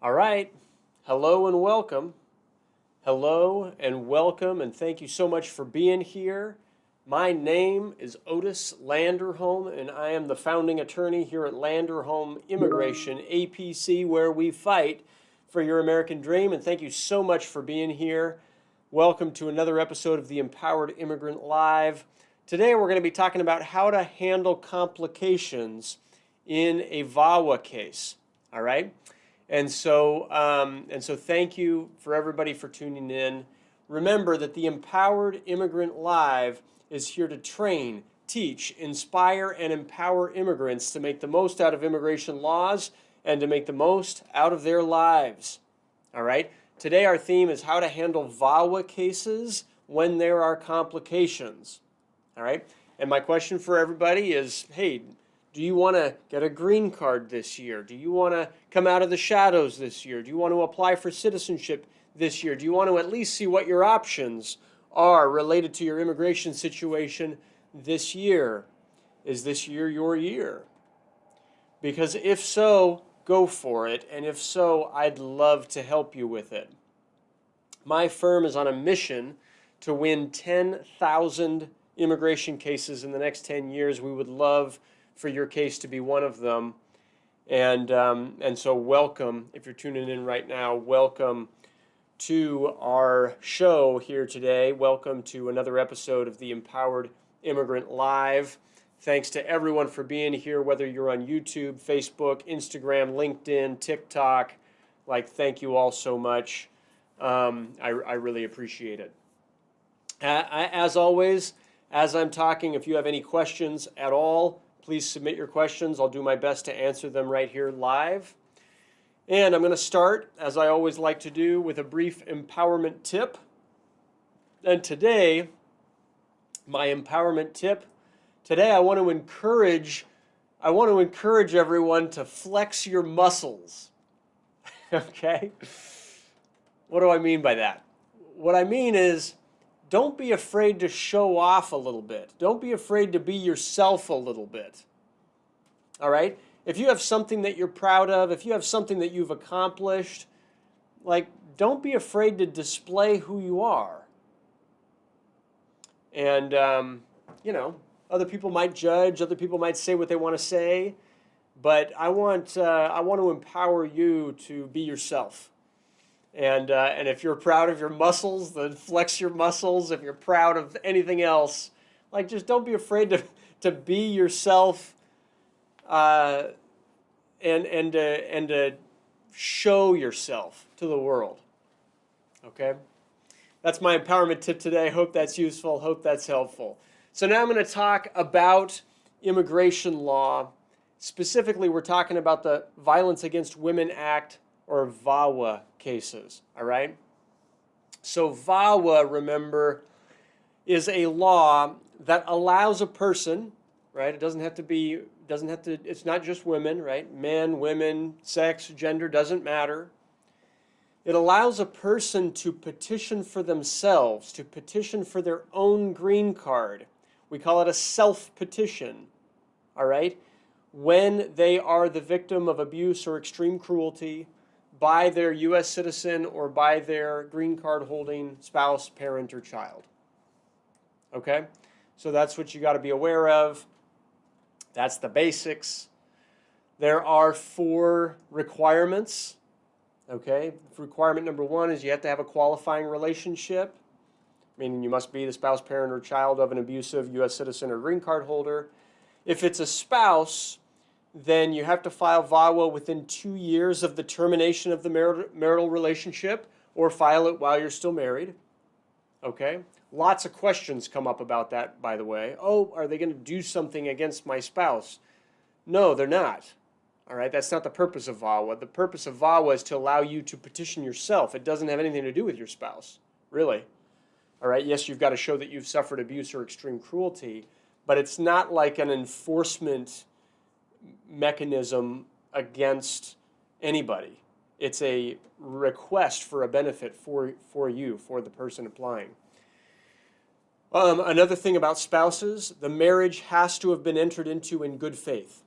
All right. Hello and welcome. Hello and welcome, and thank you so much for being here. My name is Otis Landerholm, and I am the founding attorney here at Landerholm Immigration, A.P.C, where we fight for your American dream. And thank you so much for being here. Welcome to another episode of the Empowered Immigrant Live. Today we're going to be talking about how to handle complications in a VAWA case. All right. And so thank you for everybody for tuning in. Remember that the Empowered Immigrant Live is here to train, teach, inspire, and empower immigrants to make the most out of immigration laws and to make the most out of their lives. All right? Today our theme is how to handle VAWA cases when there are complications. All right? And my question for everybody is, hey, do you want to get a green card this year? Do you want to come out of the shadows this year? Do you want to apply for citizenship this year? Do you want to at least see what your options are related to your immigration situation this year? Is this year your year? Because if so, go for it. And if so, I'd love to help you with it. My firm is on a mission to win 10,000 immigration cases in the next 10 years. We would love for your case to be one of them. And so welcome, if you're tuning in right now, welcome to our show here today. Welcome to another episode of the Empowered Immigrant Live. Thanks to everyone for being here, whether you're on YouTube, Facebook, Instagram, LinkedIn, TikTok. Thank you all so much. I really appreciate it. As always, as I'm talking, if you have any questions at all, please submit your questions. I'll do my best to answer them right here live. And I'm going to start, as I always like to do, with a brief empowerment tip. And today, my empowerment tip, today I want to encourage everyone to flex your muscles. Okay? What do I mean by that? What I mean is, don't be afraid to show off a little bit. Don't be afraid to be yourself a little bit. All right? If you have something that you're proud of, if you have something that you've accomplished, don't be afraid to display who you are. And, other people might judge, other people might say what they want to say, but I want to empower you to be yourself. And if you're proud of your muscles, then flex your muscles. If you're proud of anything else, just don't be afraid to be yourself, and to show yourself to the world. Okay, that's my empowerment tip today. Hope that's useful. Hope that's helpful. So now I'm going to talk about immigration law. Specifically, we're talking about the Violence Against Women Act, or VAWA cases, all right? So VAWA, remember, is a law that allows a person, right? It's not just women, right? Men, women, sex, gender, doesn't matter. It allows a person to petition for themselves, to petition for their own green card. We call it a self-petition, all right? When they are the victim of abuse or extreme cruelty by their U.S. citizen or by their green card holding spouse, parent, or child. Okay? So that's what you got to be aware of. That's the basics. There are 4 requirements. Okay? Requirement number 1 is you have to have a qualifying relationship, meaning you must be the spouse, parent, or child of an abusive U.S. citizen or green card holder. If it's a spouse, then you have to file VAWA within 2 years of the termination of the marital relationship, or file it while you're still married. Okay? Lots of questions come up about that, by the way. Oh, are they going to do something against my spouse? No, they're not. All right? That's not the purpose of VAWA. The purpose of VAWA is to allow you to petition yourself. It doesn't have anything to do with your spouse, really. All right? Yes, you've got to show that you've suffered abuse or extreme cruelty, but it's not like an enforcement mechanism against anybody. It's a request for a benefit for you, for the person applying. Another thing about spouses, the marriage has to have been entered into in good faith.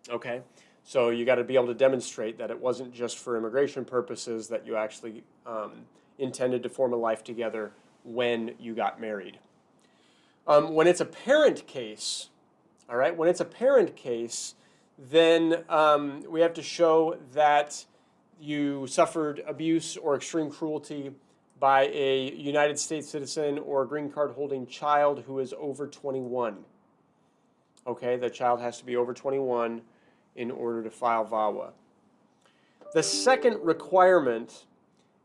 Okay? So you got to be able to demonstrate that it wasn't just for immigration purposes, that you actually intended to form a life together when you got married. When it's a parent case, all right, when it's a parent case, then we have to show that you suffered abuse or extreme cruelty by a United States citizen or green card holding child who is over 21. Okay, the child has to be over 21 in order to file VAWA. The second requirement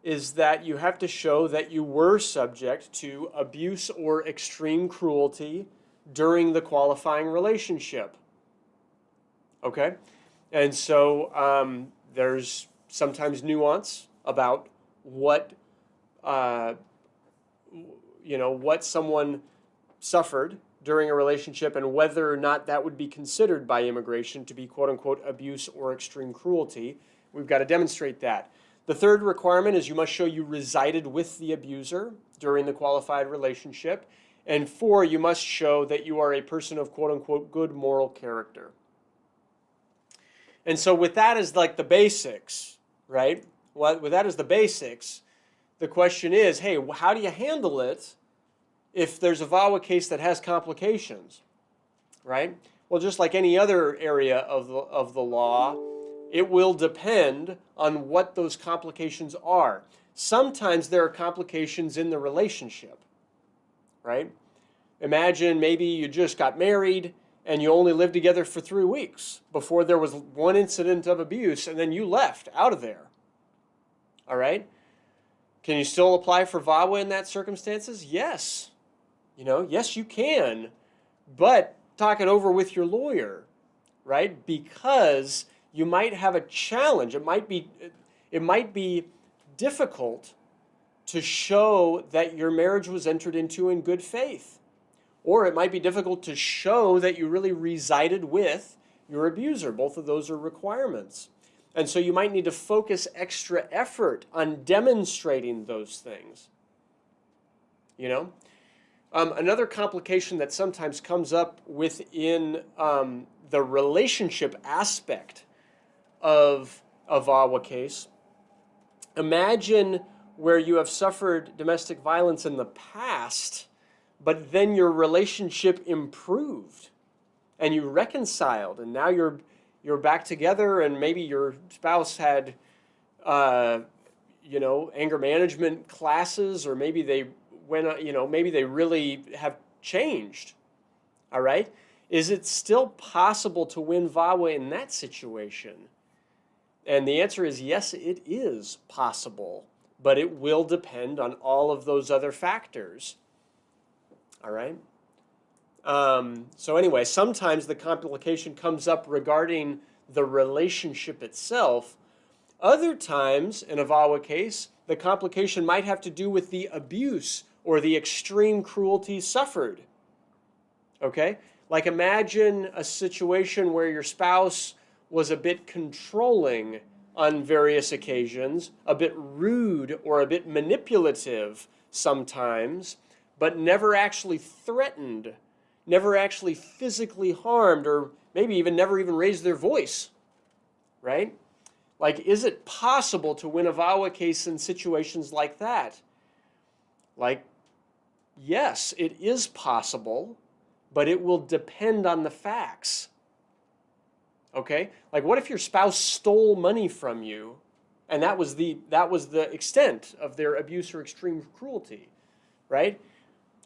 is that you have to show that you were subject to abuse or extreme cruelty during the qualifying relationship. Okay? And so there's sometimes nuance about what what someone suffered during a relationship and whether or not that would be considered by immigration to be quote-unquote abuse or extreme cruelty. We've got to demonstrate that. The third requirement is you must show you resided with the abuser during the qualified relationship. And 4, you must show that you are a person of quote-unquote good moral character. And so with that as like the basics, right? Well, with that as the basics, the question is, hey, how do you handle it if there's a VAWA case that has complications, right? Well, just like any other area of the law, it will depend on what those complications are. Sometimes there are complications in the relationship, right? Imagine maybe you just got married and you only lived together for 3 weeks before there was one incident of abuse, and then you left out of there, all right? Can you still apply for VAWA in that circumstances? Yes. Yes, you can, but talk it over with your lawyer, right? Because you might have a challenge. It might be difficult to show that your marriage was entered into in good faith. Or it might be difficult to show that you really resided with your abuser. Both of those are requirements. And so you might need to focus extra effort on demonstrating those things. Another complication that sometimes comes up within the relationship aspect of a VAWA case. Imagine where you have suffered domestic violence in the past, but then your relationship improved and you reconciled, and now you're back together, and maybe your spouse had anger management classes, or maybe they maybe they really have changed. All right? Is it still possible to win VAWA in that situation? And the answer is yes, it is possible, but it will depend on all of those other factors. All right? So anyway, sometimes the complication comes up regarding the relationship itself. Other times, in a VAWA case, the complication might have to do with the abuse or the extreme cruelty suffered. Okay? Like imagine a situation where your spouse was a bit controlling on various occasions, a bit rude or a bit manipulative sometimes, but never actually threatened, never actually physically harmed, or maybe even never even raised their voice, right? Like, is it possible to win a VAWA case in situations like that? Like, yes, it is possible, but it will depend on the facts. Okay? Like, what if your spouse stole money from you, and that was the extent of their abuse or extreme cruelty, right?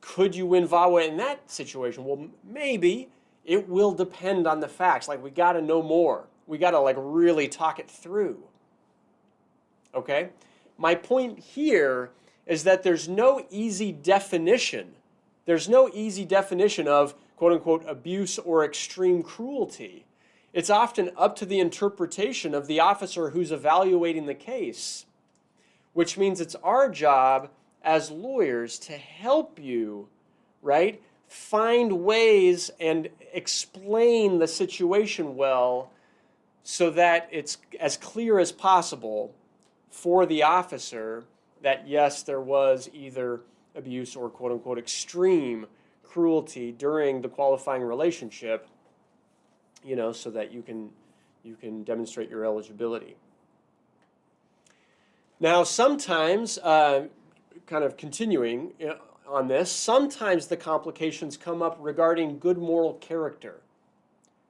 Could you win VAWA in that situation? Well, maybe. It will depend on the facts. Like, we got to know more. We got to really talk it through. Okay? My point here is that there's no easy definition. There's no easy definition of quote-unquote abuse or extreme cruelty. It's often up to the interpretation of the officer who's evaluating the case, which means it's our job as lawyers to help you, right, find ways and explain the situation well so that it's as clear as possible for the officer that, yes, there was either abuse or quote-unquote extreme cruelty during the qualifying relationship, so that you can you can demonstrate your eligibility. Now, sometimes, kind of continuing on this, sometimes the complications come up regarding good moral character,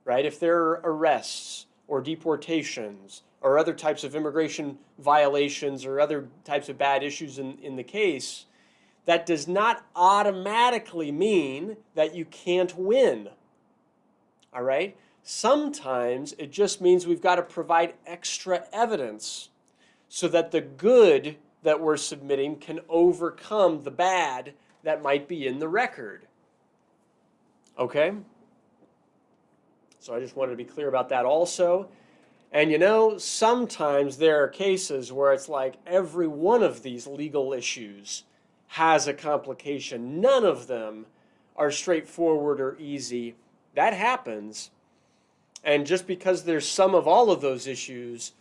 right? If there are arrests or deportations or other types of immigration violations or other types of bad issues in the case, that does not automatically mean that you can't win, all right? Sometimes it just means we've got to provide extra evidence so that the good that we're submitting can overcome the bad that might be in the record. Okay? So I just wanted to be clear about that also. And you know, sometimes there are cases where it's like every one of these legal issues has a complication. None of them are straightforward or easy. That happens. And just because there's some of all of those issues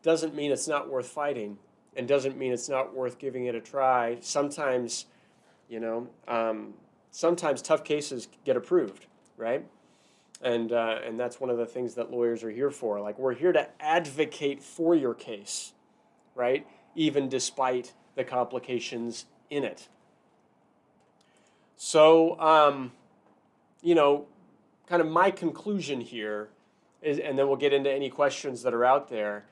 doesn't mean it's not worth fighting, and doesn't mean it's not worth giving it a try. Sometimes, you know, sometimes tough cases get approved, right? And that's one of the things that lawyers are here for. Like, we're here to advocate for your case, right? Even despite the complications in it. So, you know, kind of my conclusion here is, and then we'll get into any questions that are out there.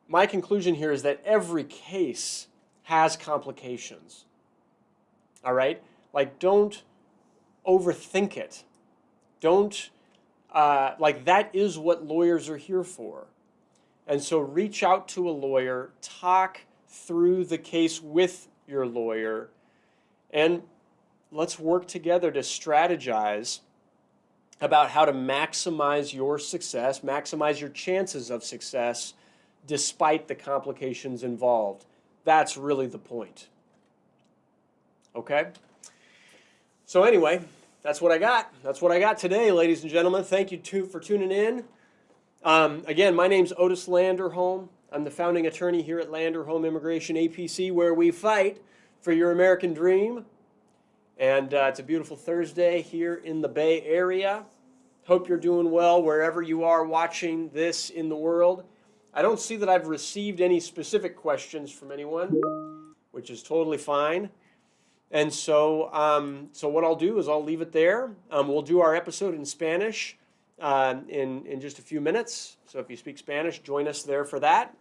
My conclusion here is that every case has complications, all right? Like, don't overthink it. Don't, like, that is what lawyers are here for. And so reach out to a lawyer, talk through the case with your lawyer, and let's work together to strategize about how to maximize your success, maximize your chances of success, despite the complications involved. That's really the point. Okay? So anyway, that's what I got. That's what I got today, ladies and gentlemen. Thank you for tuning in. Again, my name's Otis Landerholm. I'm the founding attorney here at Landerholm Immigration A.P.C., where we fight for your American dream. And it's a beautiful Thursday here in the Bay Area. Hope you're doing well wherever you are watching this in the world. I don't see that I've received any specific questions from anyone, which is totally fine. And so, so what I'll do is I'll leave it there. We'll do our episode in Spanish in just a few minutes. So if you speak Spanish, join us there for that.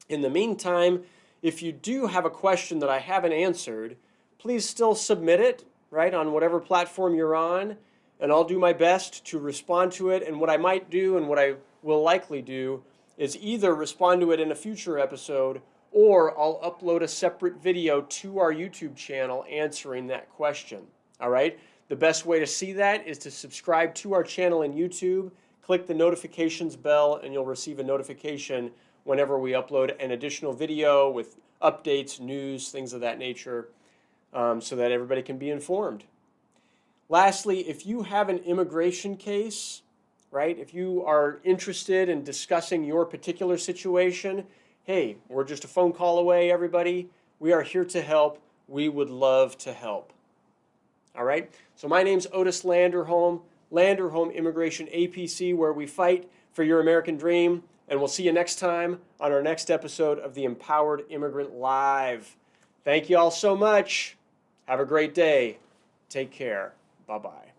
In the meantime, if you do have a question that I haven't answered, please still submit it, right, on whatever platform you're on, and I'll do my best to respond to it. And what I might do and what I will likely do is either respond to it in a future episode, or I'll upload a separate video to our YouTube channel answering that question. All right? The best way to see that is to subscribe to our channel in YouTube, click the notifications bell, and you'll receive a notification whenever we upload an additional video with updates, news, things of that nature, so that everybody can be informed. Lastly, if you have an immigration case, right, if you are interested in discussing your particular situation, hey, we're just a phone call away, everybody. We are here to help. We would love to help. All right? So my name's Otis Landerholm, Landerholm Immigration A.P.C., where we fight for your American dream. And we'll see you next time on our next episode of the Empowered Immigrant Live. Thank you all so much. Have a great day. Take care. Bye-bye.